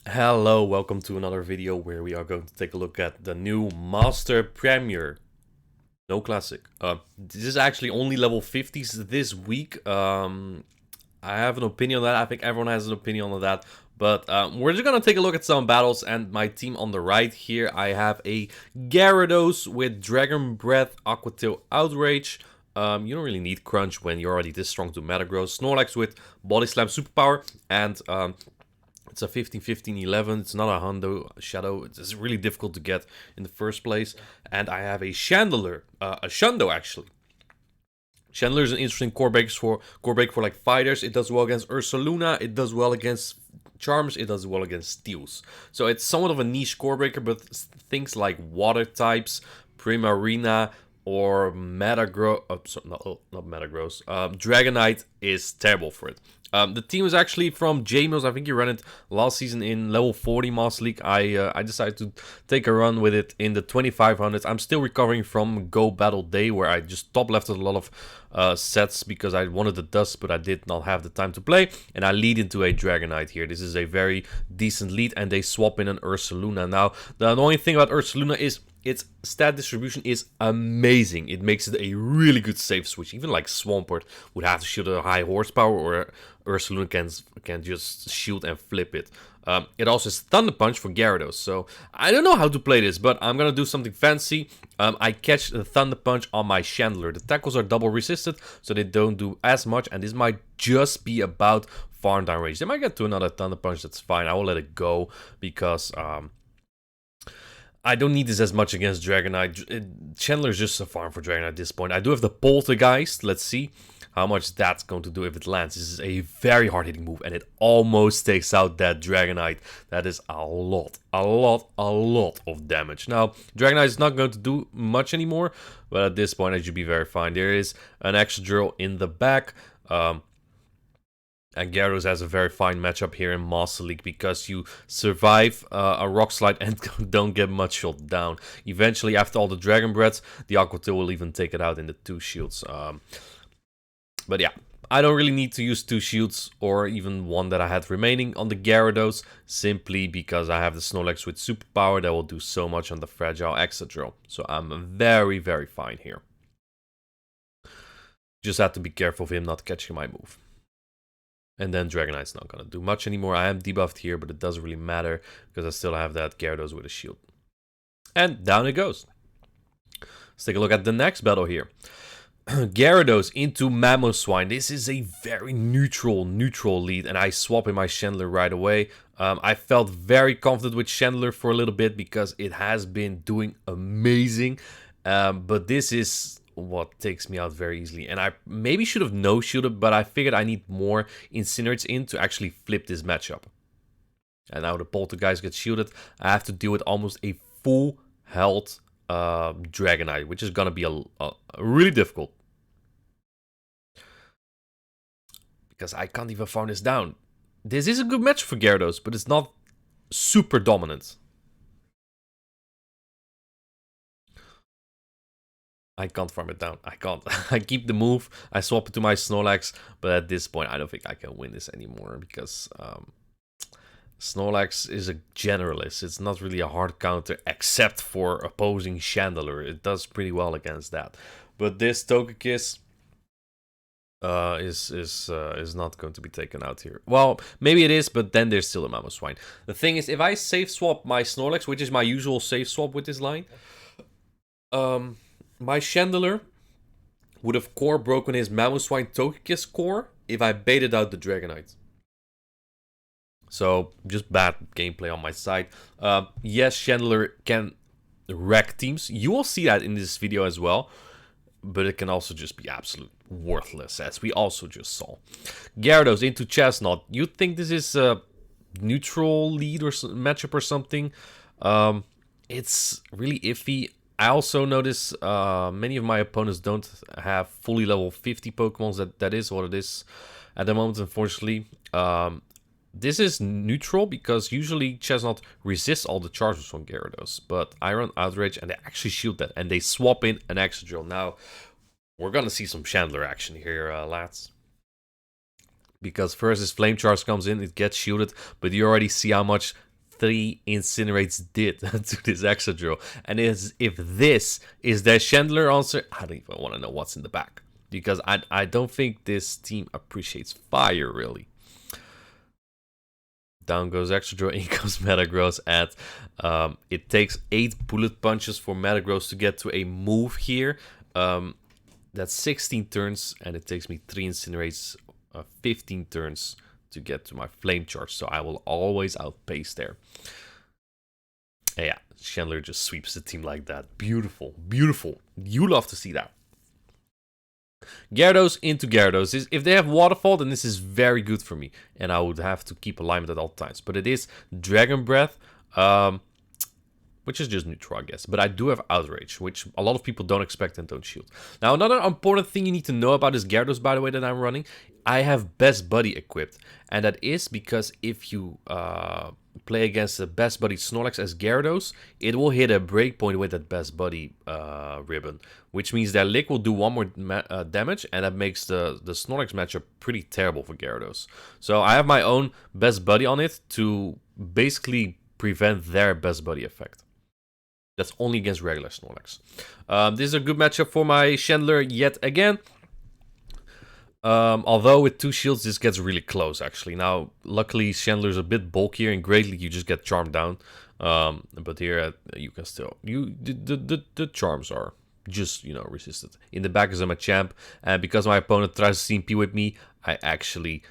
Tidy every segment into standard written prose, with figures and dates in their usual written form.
Hello, welcome to another video where we are going to take a look at the new Master Premier. No classic. This is actually only level 50s this week. I have an opinion on that. I think everyone has an opinion on that. But we're just going to take a look at some battles. And my team on the right here, I have a Gyarados with Dragon Breath, Aqua Tail, Outrage. You don't really need Crunch when you're already this strong to Metagross. Snorlax with Body Slam Superpower. And it's a 15, 15, 11. It's not a Hundo Shadow. It's really difficult to get in the first place. And I have a Chandelure, a Shundo actually. Chandelure is an interesting core break for like fighters. It does well against Ursaluna. It does well against Charms. It does well against Steels. So it's somewhat of a niche core breaker, but things like water types, Primarina, or Metagross, not Metagross, Dragonite is terrible for it. The team is actually from J-Mills. I think he ran it last season in level 40 Master League. I decided to take a run with it in the 2500s. I'm still recovering from Go Battle Day, where I just top lefted a lot of sets because I wanted the dust, but I did not have the time to play. And I lead into a Dragonite here. This is a very decent lead, and they swap in an Ursaluna. Now, the annoying thing about Ursaluna is its stat distribution is amazing. It makes it a really good safe switch. Even like Swampert would have to shield a high horsepower, or Ursaluna can just shield and flip it. It also has Thunder Punch for Gyarados. So I don't know how to play this, but I'm going to do something fancy. I catch the Thunder Punch on my Chandelure. The tackles are double resisted, so they don't do as much. And this might just be about farm down range. They might get to another Thunder Punch. That's fine. I will let it go because I don't need this as much against Dragonite. Chandelure is just a farm for Dragonite at this point. I do have the Poltergeist. Let's see how much that's going to do if it lands. This is a very hard-hitting move, and it almost takes out that Dragonite. That is a lot of damage. Now, Dragonite is not going to do much anymore, but at this point, I should be very fine. There is an extra drill in the back. And Gyarados has a very fine matchup here in Master League because you survive a Rock Slide and don't get much shot down. Eventually, after all the Dragon Breaths, the Aqua Tail will even take it out in the 2 shields. But yeah, I don't really need to use 2 shields or even one that I had remaining on the Gyarados, simply because I have the Snorlax with Superpower that will do so much on the Fragile Excadrill. So I'm very fine here. Just have to be careful of him not catching my move. And then Dragonite's not going to do much anymore. I am debuffed here, but it doesn't really matter because I still have that Gyarados with a shield. And down it goes. Let's take a look at the next battle here. Gyarados into Mamoswine. This is a very neutral lead, and I swap in my Chandelure right away. I felt very confident with Chandelure for a little bit because it has been doing amazing. But this is what takes me out very easily. And I maybe should have no-shielded, but I figured I need more Incinerates in to actually flip this matchup. And now the Poltergeist gets shielded. I have to deal with almost a full health Dragonite, which is going to be a really difficult. Because I can't even farm this down. This is a good match for Gyarados, but it's not super dominant. I can't farm it down. I can't. I keep the move. I swap it to my Snorlax. But at this point, I don't think I can win this anymore. Because Snorlax is a generalist. It's not really a hard counter except for opposing Chandelure. It does pretty well against that. But this Togekiss is not going to be taken out here. Well, maybe it is, but then there's still a Mamoswine. The thing is, if I safe swap my Snorlax, which is my usual safe swap with this line, my Chandelure would have core broken his Mamoswine Togekiss core if I baited out the Dragonite. So, just bad gameplay on my side. Yes, Chandelure can wreck teams. You will see that in this video as well. But it can also just be absolute worthless, as we also just saw. Gyarados into Chestnut. You'd think this is a neutral lead or matchup or something. It's really iffy. I also notice many of my opponents don't have fully level 50 Pokemons. That is what it is at the moment, unfortunately. This is neutral because usually Chestnut resists all the charges from Gyarados. But I run Outrage and they actually shield that. And they swap in an Excadrill. Now, we're going to see some Chandelure action here, lads. Because first his Flame Charge comes in, it gets shielded. But you already see how much 3 Incinerates did to this extra drill. And if this is their Chandler answer, I don't even want to know what's in the back. Because I don't think this team appreciates fire, really. Down goes extra drill, in comes Metagross, and it takes 8 bullet punches for Metagross to get to a move here. That's 16 turns, and it takes me 3 Incinerates, 15 turns to get to my Flame Charge, so I will always outpace there. And yeah, Chandler just sweeps the team like that. Beautiful, beautiful. You love to see that. Gyarados into Gyarados. If they have Waterfall, then this is very good for me. And I would have to keep alignment at all times. But it is Dragon Breath, which is just neutral, I guess. But I do have Outrage, which a lot of people don't expect and don't shield. Now, another important thing you need to know about this Gyarados, by the way, that I'm running, I have Best Buddy equipped. And that is because if you play against the Best Buddy Snorlax as Gyarados, it will hit a breakpoint with that Best Buddy ribbon. Which means that Lick will do 1 more damage, and that makes the Snorlax matchup pretty terrible for Gyarados. So I have my own Best Buddy on it to basically prevent their Best Buddy effect. That's only against regular Snorlax. This is a good matchup for my Chandler yet again. Although with 2 shields, this gets really close, actually. Now, luckily, Chandler's a bit bulkier. In Great League, you just get charmed down. But here, you can still... The charms are just, you know, resisted. In the back is a Machamp. And because my opponent tries to CMP with me, I actually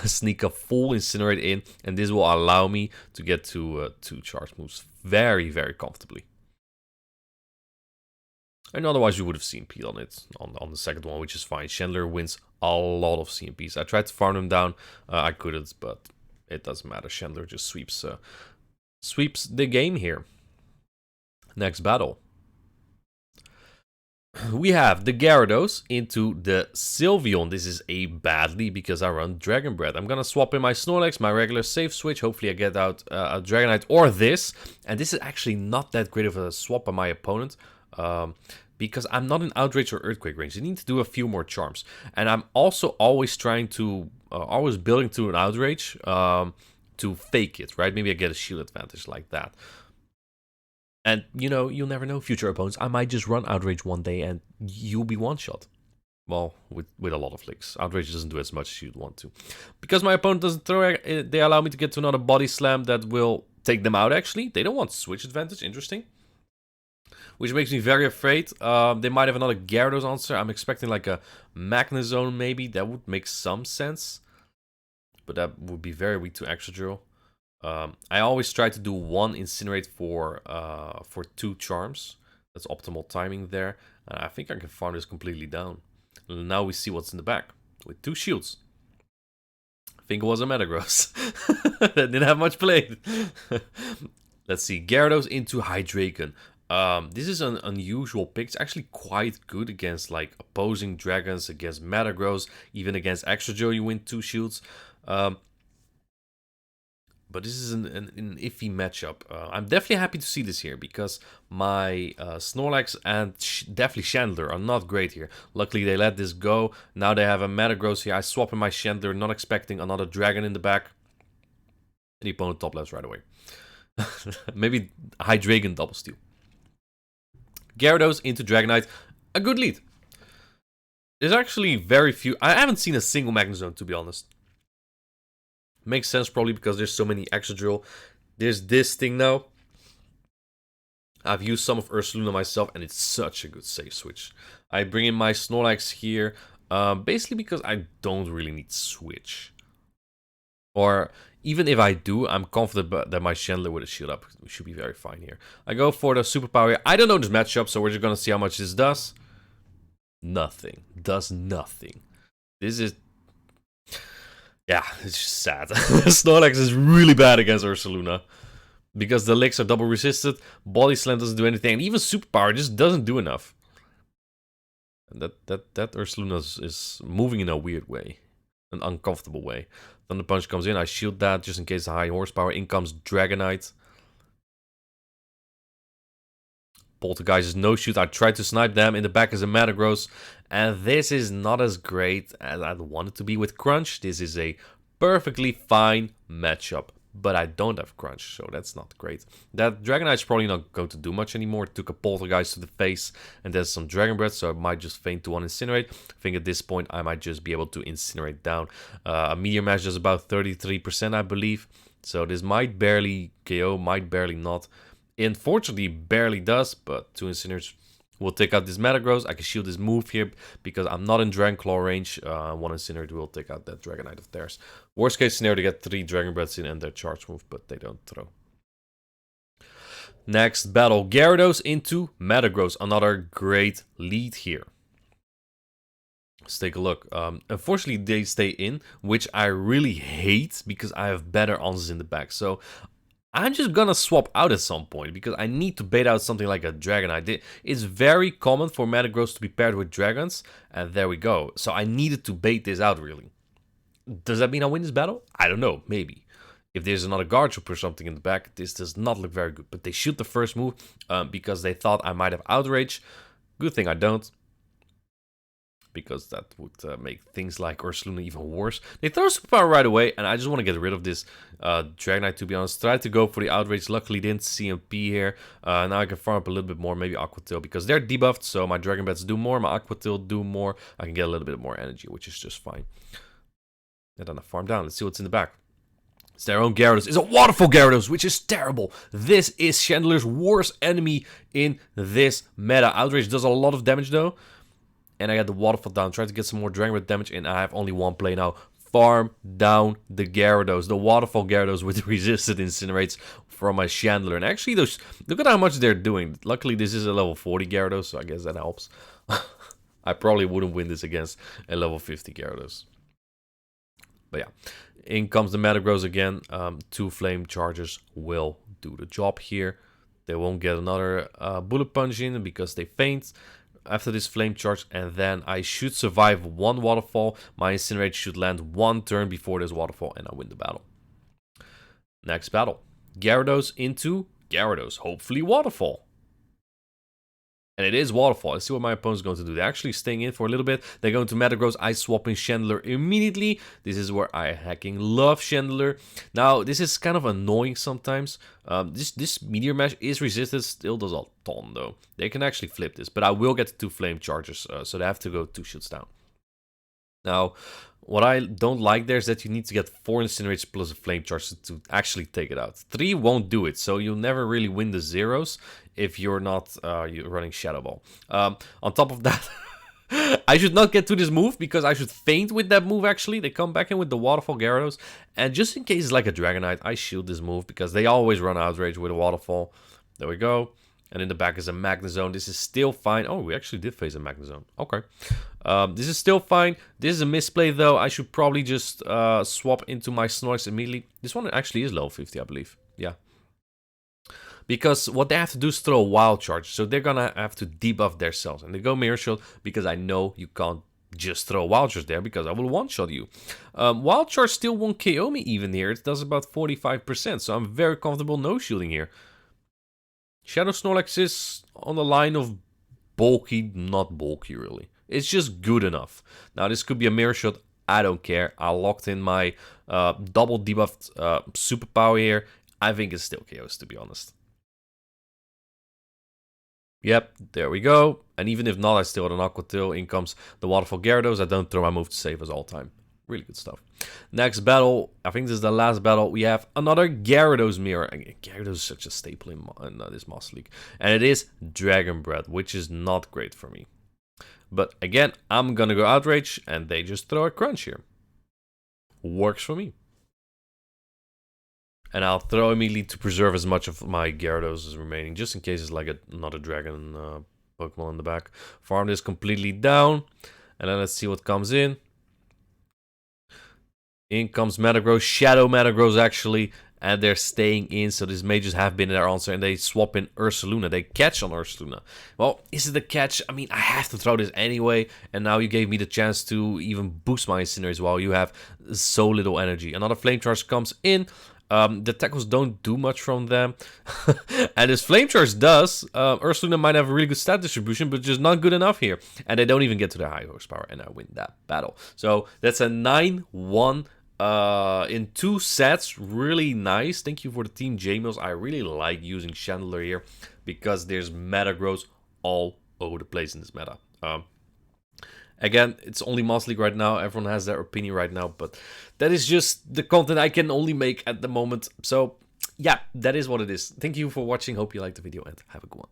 sneak a full Incinerate in. And this will allow me to get to 2 charge moves very, very comfortably. And otherwise, you would have CMP'd on it on the second one, which is fine. Chandler wins a lot of CMPs. I tried to farm them down. I couldn't, but it doesn't matter. Chandler just sweeps the game here. Next battle. We have the Gyarados into the Sylveon. This is a badly because I run Dragon Breath. I'm going to swap in my Snorlax, my regular safe switch. Hopefully I get out a Dragonite or this. And this is actually not that great of a swap by my opponent. Because I'm not in Outrage or Earthquake range. I need to do a few more charms. And I'm also always trying to, always building to an Outrage to fake it, right? Maybe I get a shield advantage like that. And, you know, you'll never know future opponents. I might just run Outrage one day and you'll be one-shot. Well, with a lot of licks. Outrage doesn't do as much as you'd want to. Because my opponent doesn't throw it, they allow me to get to another Body Slam that will take them out, actually. They don't want switch advantage. Interesting. Which makes me very afraid. They might have another Gyarados answer. I'm expecting like a Magnezone maybe. That would make some sense. But that would be very weak to Extra Drill. I always try to do 1 Incinerate for 2 charms. That's optimal timing there. And I think I can farm this completely down. And now we see what's in the back. With 2 shields. I think it was a Metagross. That didn't have much played. Let's see. Gyarados into Hydreigon. This is an unusual pick. It's actually quite good against like opposing dragons, against Metagross, even against Extra Joe you win 2 shields. But this is an iffy matchup. I'm definitely happy to see this here because my Snorlax and definitely Chandler are not great here. Luckily they let this go. Now they have a Metagross here. I swap in my Chandler, not expecting another dragon in the back. And the opponent top left right away. Maybe Hydreigon double steal. Gyarados into Dragonite. A good lead. There's actually very few... I haven't seen a single Magnezone, to be honest. Makes sense probably because there's so many Extra Drill. There's this thing now. I've used some of Ursaluna myself, and it's such a good safe switch. I bring in my Snorlax here, basically because I don't really need switch. Or... even if I do, I'm confident that my Chandler with a shield up should be very fine here. I go for the superpower here. I don't know this matchup, so we're just going to see how much this does. Nothing. Does nothing. This is... yeah, it's just sad. Snorlax is really bad against Ursaluna. Because the licks are double resisted, Body Slam doesn't do anything, and even superpower just doesn't do enough. And that Ursaluna is moving in a weird way. An uncomfortable way. Thunder Punch comes in, I shield that just in case the high horsepower. In comes Dragonite. Poltergeist is no shoot. I tried to snipe them. In the back is a Metagross. And this is not as great as I'd want it to be with Crunch. This is a perfectly fine matchup. but I don't have Crunch, so that's not great. That Dragonite's probably not going to do much anymore. It took a Poltergeist to the face, and there's some Dragon Breath, so I might just feint to one Incinerate. I think at this point, I might just be able to Incinerate down. A Meteor Mash does about 33%, I believe. So this might barely KO, might barely not. Unfortunately, barely does, but 2 Incinerators will take out this Metagross. I can shield this move here because I'm not in Dragon Claw range. 1 Incinerator will take out that Dragonite of theirs. Worst case scenario, to get 3 Dragon Breaths in and their charge move, but they don't throw. Next battle, Gyarados into Metagross. Another great lead here. Let's take a look. Unfortunately, they stay in, which I really hate because I have better answers in the back. So I'm just gonna swap out at some point because I need to bait out something like a Dragonite. It's very common for Metagross to be paired with dragons, and there we go. So I needed to bait this out, really. Does that mean I win this battle? I don't know, maybe. If there's another Garchomp or something in the back, this does not look very good. But they shoot the first move because they thought I might have Outrage. Good thing I don't, because that would make things like Ursaluna even worse. They throw Superpower right away, and I just want to get rid of this Dragonite, to be honest. Tried to go for the Outrage, luckily didn't CMP here. Now I can farm up a little bit more, maybe Aqua Tail, because they're debuffed, so my Dragon Bats do more, my Aqua Tail do more. I can get a little bit more energy, which is just fine. And then I farm down. Let's see what's in the back. It's their own Gyarados. It's a Waterfall Gyarados, which is terrible. This is Chandeler's worst enemy in this meta. Outrage does a lot of damage, though. And I got the Waterfall down. Trying to get some more Dragon Breath damage, and I have only one play now. Farm down the Gyarados. The Waterfall Gyarados with resisted Incinerates from my Chandler. And actually, those, look at how much they're doing. Luckily, this is a level 40 Gyarados, so I guess that helps. I probably wouldn't win this against a level 50 Gyarados. But yeah, in comes the Metagross again. 2 Flame Charges will do the job here. They won't get another Bullet Punch in because they faint after this Flame Charge, and then I should survive 1 Waterfall. My Incinerate should land 1 turn before this Waterfall, and I win the battle. Next battle, Gyarados into Gyarados, hopefully Waterfall. And it is Waterfall. Let's see what my opponent's going to do. They're actually staying in for a little bit. They're going to Metagross. I swap in Chandler immediately. This is where I hacking love Chandler. Now, this is kind of annoying sometimes. This Meteor Mash is resisted. Still does a ton, though. They can actually flip this. But I will get 2 Flame Charges. So they have to go 2 shields down. Now, what I don't like there is that you need to get 4 Incinerates plus a Flame Charge to actually take it out. 3 won't do it, so you'll never really win the zeros if you're not you're running Shadow Ball. On top of that, I should not get to this move because I should feint with that move, actually. They come back in with the Waterfall Gyarados, and just in case it's like a Dragonite, I shield this move because they always run Outrage with a Waterfall. There we go. And in the back is a Magnezone. This is still fine. Oh, we actually did face a Magnezone. Okay. This is still fine. This is a misplay, though. I should probably just swap into my Snorlax immediately. This one actually is level 50, I believe. Yeah. Because what they have to do is throw a Wild Charge. So they're going to have to debuff themselves. And they go Mirror Shot because I know you can't just throw a Wild Charge there because I will one-shot you. Wild Charge still won't KO me even here. It does about 45%. So I'm very comfortable no-shielding here. Shadow Snorlax is on the line of bulky, not bulky really. It's just good enough. Now this could be a Mirror Shot, I don't care. I locked in my double debuffed superpower here. I think it still KOs, to be honest. Yep, there we go. And even if not, I still had an Aqua Tail. In comes the Waterfall Gyarados. I don't throw my move to save us all time. Really good stuff. Next battle, I think this is the last battle. We have another Gyarados mirror. Gyarados is such a staple in this Master League. And it is Dragon Breath, which is not great for me. But again, I'm gonna go Outrage, and they just throw a Crunch here. Works for me. And I'll throw immediately to preserve as much of my Gyarados as remaining, just in case it's like another Dragon Pokemon in the back. Farm this completely down, and then let's see what comes in. In comes Metagross, Shadow Metagross actually, and they're staying in, so this may just have been their answer, and they swap in Ursaluna. They catch on Ursaluna. Well, is it a catch? I mean, I have to throw this anyway, and now you gave me the chance to even boost my Incinerators while you have so little energy. Another Flame Charge comes in. The tackles don't do much from them. And this Flame Charge does. Ursaluna might have a really good stat distribution, but just not good enough here. And they don't even get to their high horsepower, and I win that battle. So that's a 9-1 in 2 sets. Really nice. Thank you for the Team J-Mills. I really like using Chandler here because there's Metagross all over the place in this meta. Again, it's only Master League right now. Everyone has their opinion right now, but that is just the content I can only make at the moment. So yeah, that is what it is. Thank you for watching. Hope you liked the video and have a good one.